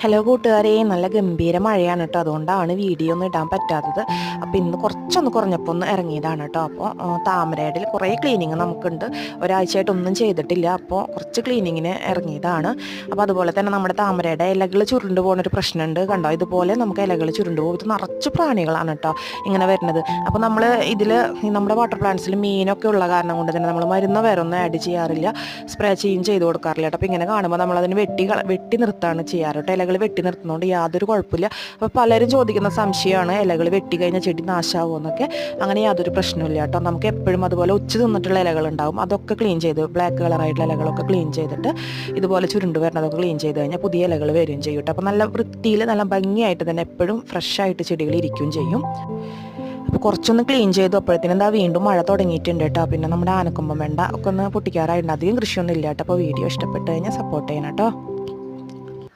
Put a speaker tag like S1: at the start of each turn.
S1: Hello കൂട്ടുകാരെ, നല്ല ഗംഭീര മഴയാണ് കേട്ടോ. അതുകൊണ്ടാണ് വീഡിയോ ഒന്നും ഇടാൻ പറ്റാത്തത്. അപ്പോൾ ഇന്ന് കുറച്ചൊന്ന് കുറഞ്ഞപ്പോൾ ഒന്ന് ഇറങ്ങിയതാണ് കേട്ടോ. അപ്പോൾ താമരയുടെ കുറേ ക്ലീനിങ് നമുക്കുണ്ട്. ഒരാഴ്ചയായിട്ടൊന്നും ചെയ്തിട്ടില്ല. അപ്പോൾ കുറച്ച് ക്ലീനിങ്ങിന് ഇറങ്ങിയതാണ്. അപ്പോൾ അതുപോലെ തന്നെ നമ്മുടെ താമരയുടെ ഇലകൾ ചുരുണ്ട് പോകുന്നൊരു പ്രശ്നമുണ്ട് കണ്ടോ. ഇതുപോലെ നമുക്ക് ഇലകൾ ചുരുണ്ട് പോകും. ഇത് നിറച്ച് പ്രാണികളാണ് കേട്ടോ ഇങ്ങനെ വരുന്നത്. അപ്പോൾ നമ്മൾ ഇതിൽ നമ്മുടെ വാട്ടർ പ്ലാന്റ്സിൽ മീനൊക്കെ ഉള്ള കാരണം കൊണ്ട് തന്നെ നമ്മൾ മരുന്ന് വേറെ ഒന്നും ആഡ് ചെയ്യാറില്ല, സ്പ്രേ ചെയ്ത് കൊടുക്കാറില്ല കേട്ടോ. അപ്പോൾ ഇങ്ങനെ കാണുമ്പോൾ നമ്മളതിന് വെട്ടി നിർത്താണ് ചെയ്യാറ് കേട്ടോ. ഇലകൾ വെട്ടി നിർത്തുന്നതുകൊണ്ട് യാതൊരു കുഴപ്പമില്ല. അപ്പോൾ പലരും ചോദിക്കുന്ന സംശയമാണ്, ഇലകൾ വെട്ടി കഴിഞ്ഞാൽ ചെടി നാശമാകുമോ എന്നൊക്കെ. അങ്ങനെ യാതൊരു പ്രശ്നമില്ല കേട്ടോ. നമുക്ക് എപ്പോഴും അതുപോലെ ഉച്ച തിന്നിട്ടുള്ള ഇലകളുണ്ടാവും, അതൊക്കെ ക്ലീൻ ചെയ്ത് ബ്ലാക്ക് കളറായിട്ടുള്ള ഇലകളൊക്കെ ക്ലീൻ ചെയ്തിട്ട് ഇതുപോലെ ചുരുണ്ട് വരുന്നതൊക്കെ ക്ലീൻ ചെയ്ത് കഴിഞ്ഞാൽ പുതിയ ഇലകൾ വരികയും ചെയ്യും കേട്ടോ. അപ്പോൾ നല്ല വൃത്തിയിൽ നല്ല ഭംഗിയായിട്ട് തന്നെ എപ്പോഴും ഫ്രഷ് ആയിട്ട് ചെടികൾ ഇരിക്കുകയും ചെയ്യും. അപ്പോൾ കുറച്ചൊന്ന് ക്ലീൻ ചെയ്തു, അപ്പോഴത്തേനും എന്താ വീണ്ടും മഴ തുടങ്ങിയിട്ടുണ്ട് കേട്ടോ. പിന്നെ നമ്മുടെ ആനക്കൊമ്പൻ വെണ്ട ഒക്കെ ഒന്ന് പൊട്ടിക്കാറായിട്ടുണ്ട്. അധികം കൃഷിയൊന്നും ഇല്ല കേട്ടോ. അപ്പോൾ വീഡിയോ ഇഷ്ടപ്പെട്ട് കഴിഞ്ഞാൽ സപ്പോർട്ട് ചെയ്യണം കേട്ടോ.